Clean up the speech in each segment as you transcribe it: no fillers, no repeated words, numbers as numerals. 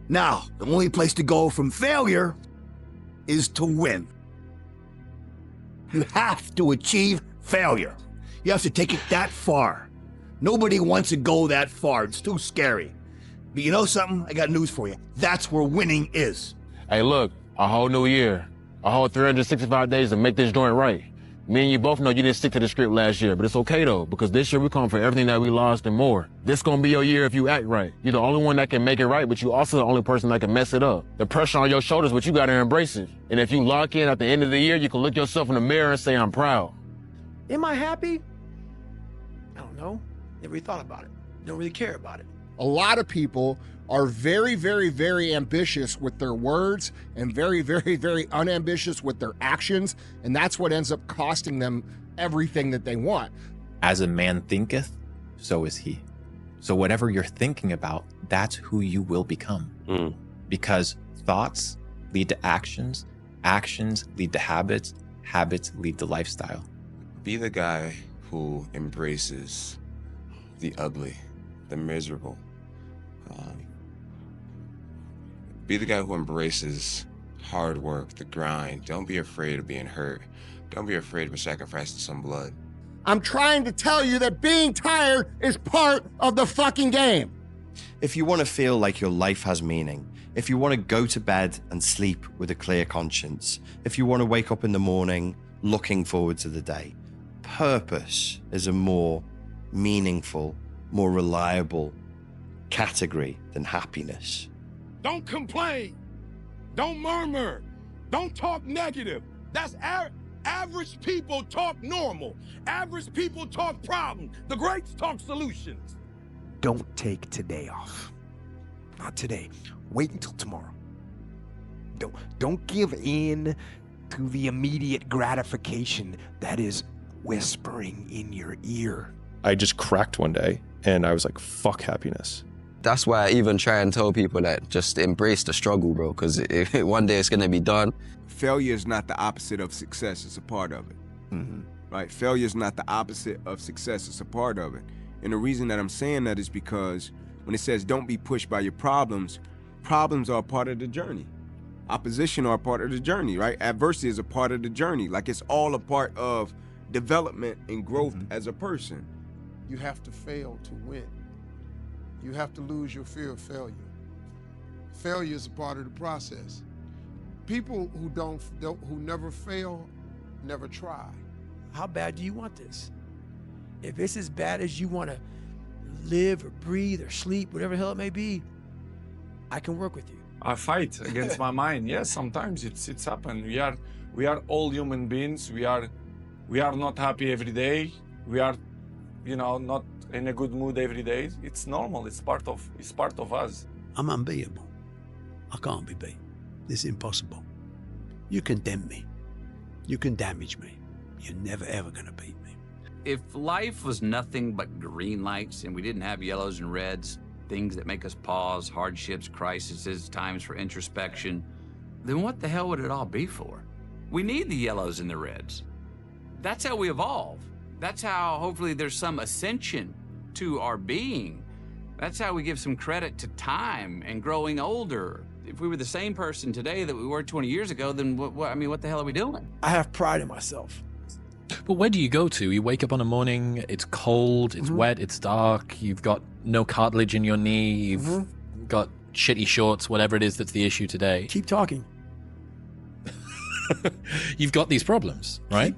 Now, the only place to go from failure is to win. You have to achieve failure. You have to take it that far. Nobody wants to go that far. It's too scary. But you know something? I got news for you. That's where winning is. Hey, look, a whole new year, a whole 365 days to make this joint right. Me and you both know you didn't stick to the script last year, but it's okay though, because this year we come for everything that we lost and more. This gonna be your year if you act right. You're the only one that can make it right, but you also the only person that can mess it up. The pressure on your shoulders, but you gotta embrace it. And if you lock in at the end of the year, you can look yourself in the mirror and say, I'm proud. Am I happy? I don't know. Never really thought about it. Don't really care about it. A lot of people are very, very, very ambitious with their words and very, very, very unambitious with their actions. And that's what ends up costing them everything that they want. As a man thinketh, so is he. So whatever you're thinking about, that's who you will become. Because thoughts lead to actions, actions lead to habits, habits lead to lifestyle. Be the guy who embraces the ugly, the miserable. Be the guy who embraces hard work, the grind. Don't be afraid of being hurt. Don't be afraid of sacrificing some blood. I'm trying to tell you that being tired is part of the fucking game. If you want to feel like your life has meaning, if you want to go to bed and sleep with a clear conscience, if you want to wake up in the morning looking forward to the day, purpose is a more meaningful, more reliable category than happiness. Don't complain. Don't murmur. Don't talk negative. That's average people talk normal. Average people talk problem. The greats talk solutions. Don't take today off. Not today. Wait until tomorrow. Don't give in to the immediate gratification that is whispering in your ear. I just cracked one day and I was like, fuck happiness. That's why I even try and tell people that just embrace the struggle, bro, because one day it's gonna be done. Failure is not the opposite of success, it's a part of it. Right? Failure is not the opposite of success, it's a part of it. And the reason that I'm saying that is because when it says don't be pushed by your problems, problems are a part of the journey. Opposition are a part of the journey, right? Adversity is a part of the journey. Like it's all a part of development and growth as a person. You have to fail to win. You have to lose your fear of failure. Failure is a part of the process. People who never fail, never try. How bad do you want this? If it's as bad as you want to live or breathe or sleep, whatever the hell it may be, I can work with you. I fight against my mind. Yes, sometimes it's happened. We are all human beings. We are not happy every day. We are, not in a good mood every day. It's normal. It's part of us. I'm unbeatable. I can't be beat. It's impossible. You condemn me. You can damage me. You're never ever gonna beat me. If life was nothing but green lights and we didn't have yellows and reds, things that make us pause, hardships, crises, times for introspection, then what the hell would it all be for? We need the yellows and the reds. That's how we evolve. That's how hopefully there's some ascension to our being. That's how we give some credit to time and growing older. If we were the same person today that we were 20 years ago, then what the hell are we doing? I have pride in myself. But where do you go to? You wake up on a morning, it's cold, it's wet, it's dark, you've got no cartilage in your knee, you've got shitty shorts, whatever it is that's the issue today. Keep talking. You've got these problems, right?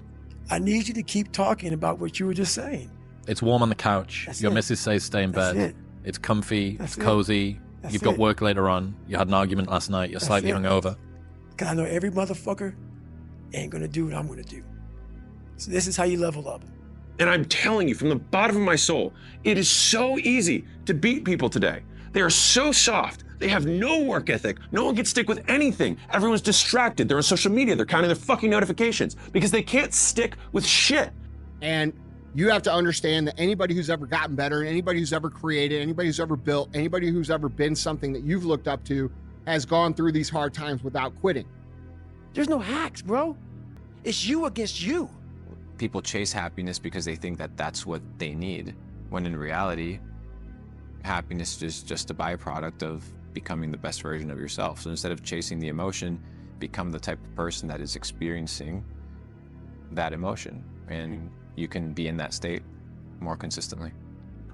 I need you to keep talking about what you were just saying. It's warm on the couch. That's Your it. missus says stay in That's bed. it. It's comfy, That's it's it. cozy. That's You've got it. work later on. You had an argument last night. You're That's slightly it. hungover. Because I know every motherfucker ain't gonna do what I'm gonna do. So this is how you level up. And I'm telling you from the bottom of my soul, it is so easy to beat people today. They are so soft. They have no work ethic. No one can stick with anything. Everyone's distracted. They're on social media. They're counting their fucking notifications because they can't stick with shit. And you have to understand that anybody who's ever gotten better, anybody who's ever created, anybody who's ever built, anybody who's ever been something that you've looked up to has gone through these hard times without quitting. There's no hacks, bro. It's you against you. People chase happiness because they think that that's what they need, when in reality, happiness is just a byproduct of becoming the best version of yourself. So instead of chasing the emotion, become the type of person that is experiencing that emotion, and you can be in that state more consistently.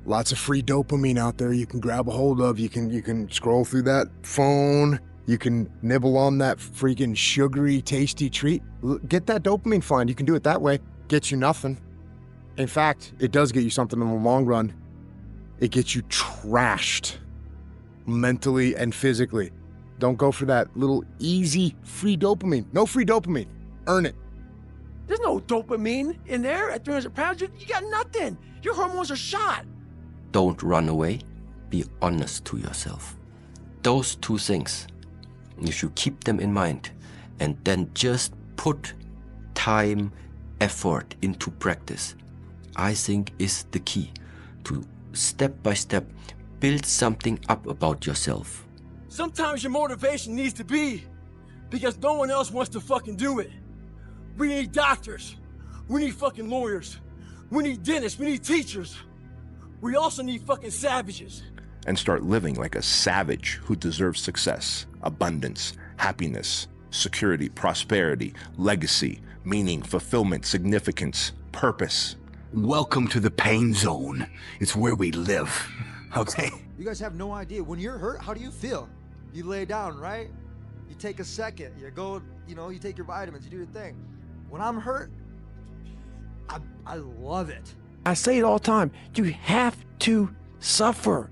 Lots of free dopamine out there you can grab a hold of. You can scroll through that phone. You can nibble on that freaking sugary, tasty treat. Get that dopamine flying. You can do it that way. Gets you nothing. In fact, it does get you something in the long run. It gets you trashed mentally and physically. Don't go for that little easy free dopamine. No free dopamine. Earn it. There's no dopamine in there at 300 pounds. You got nothing. Your hormones are shot. Don't run away. Be honest to yourself. Those two things, you should keep them in mind, and then just put time, effort into practice. I think is the key to step by step build something up about yourself. Sometimes your motivation needs to be because no one else wants to fucking do it. We need doctors. We need fucking lawyers. We need dentists. We need teachers. We also need fucking savages. And start living like a savage who deserves success, abundance, happiness, security, prosperity, legacy, meaning, fulfillment, significance, purpose. Welcome to the pain zone. It's where we live. Okay? You guys have no idea. When you're hurt, how do you feel? You lay down, right? You take a second. You go, you take your vitamins. You do your thing. When I'm hurt, I love it. I say it all the time. You have to suffer.